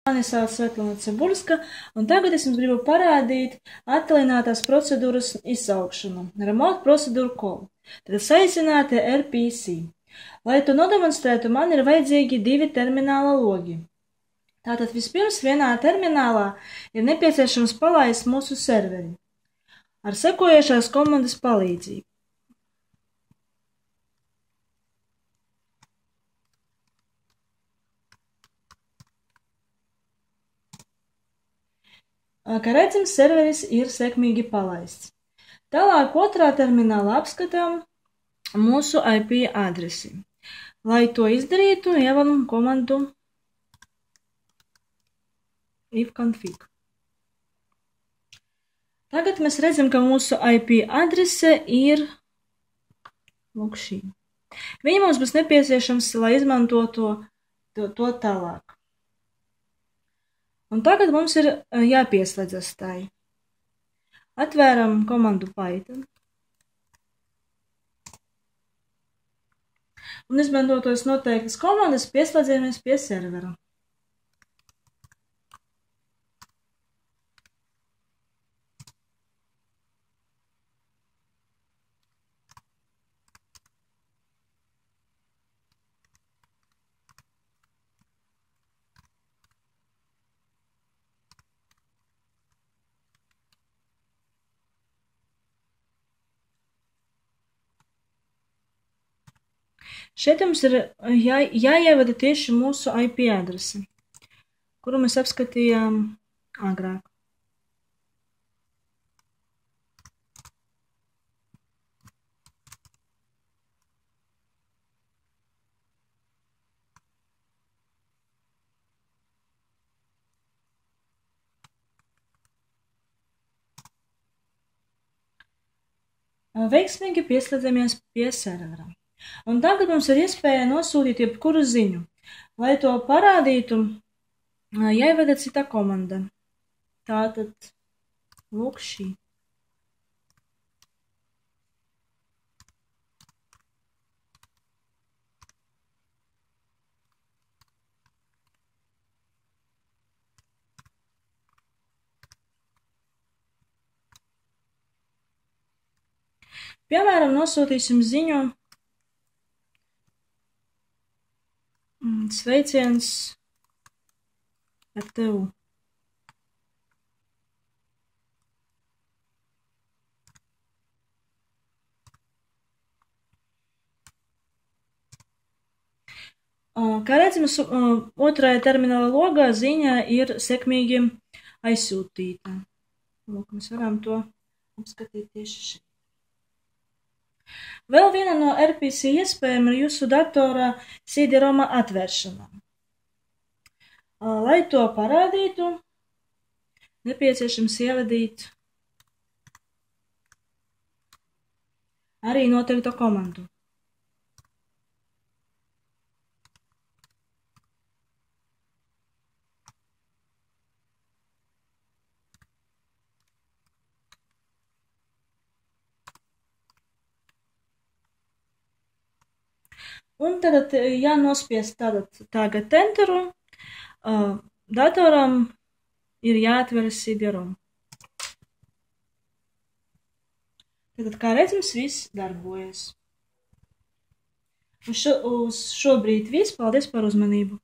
Mani sauc Svetlana Cebulska, un tagad es jums gribu parādīt attālinātās procedūras izsaukšanu, remote procedure call, tad saīsināti RPC. Lai to nodemonstrētu, man ir vajadzīgi divi termināla logi. Tātad vispirms vienā terminālā ir nepieciešams palaist mūsu serveri ar sekojošās komandas palīdzību. Kā redzams, serveris ir sekmīgi palaists. Tālāk otrā terminālā apskatām mūsu IP adresi. Lai to izdarītu, ievaram komandu ifconfig. Tagad mēs redzam, ka mūsu IP adrese ir lūk šī. Viņa mums būs nepieciešams, lai izmantotu to tālāk. Un tagad mums ir jāpieslēdzas tai. Atvēram komandu Python. Un izmantotos noteiktas komandas pieslēdzamies pie servera. Šeit jums ir jāievada tieši mūsu IP adrese, kuru mēs apskatījām agrāk. Veiksmīgi pieslēdzamies pie servera. Un tagad mums ir iespēja nosūtīt jebkuru ziņu. Lai to parādītu, jāievada cita komanda. Tātad, lūk šī. Piemēram, nosūtīsim ziņu. Sveiciens ar tevu. Kā redzams, otrajā termināla logā ziņa ir sekmīgi aizsūtīta. Lūk, mēs varam to apskatīt tieši šeit. Vēl viena no RPC iespējām ir jūsu datora CD-ROMa atvēršana. Lai to parādītu, nepieciešams ievadīt arī noteikto komandu. Un tad jānospiest tagad enteru, datoram ir jāatveras CD-ROM. Tad, kā redzams, viss darbojas. Uz šobrīd viss. Paldies par uzmanību!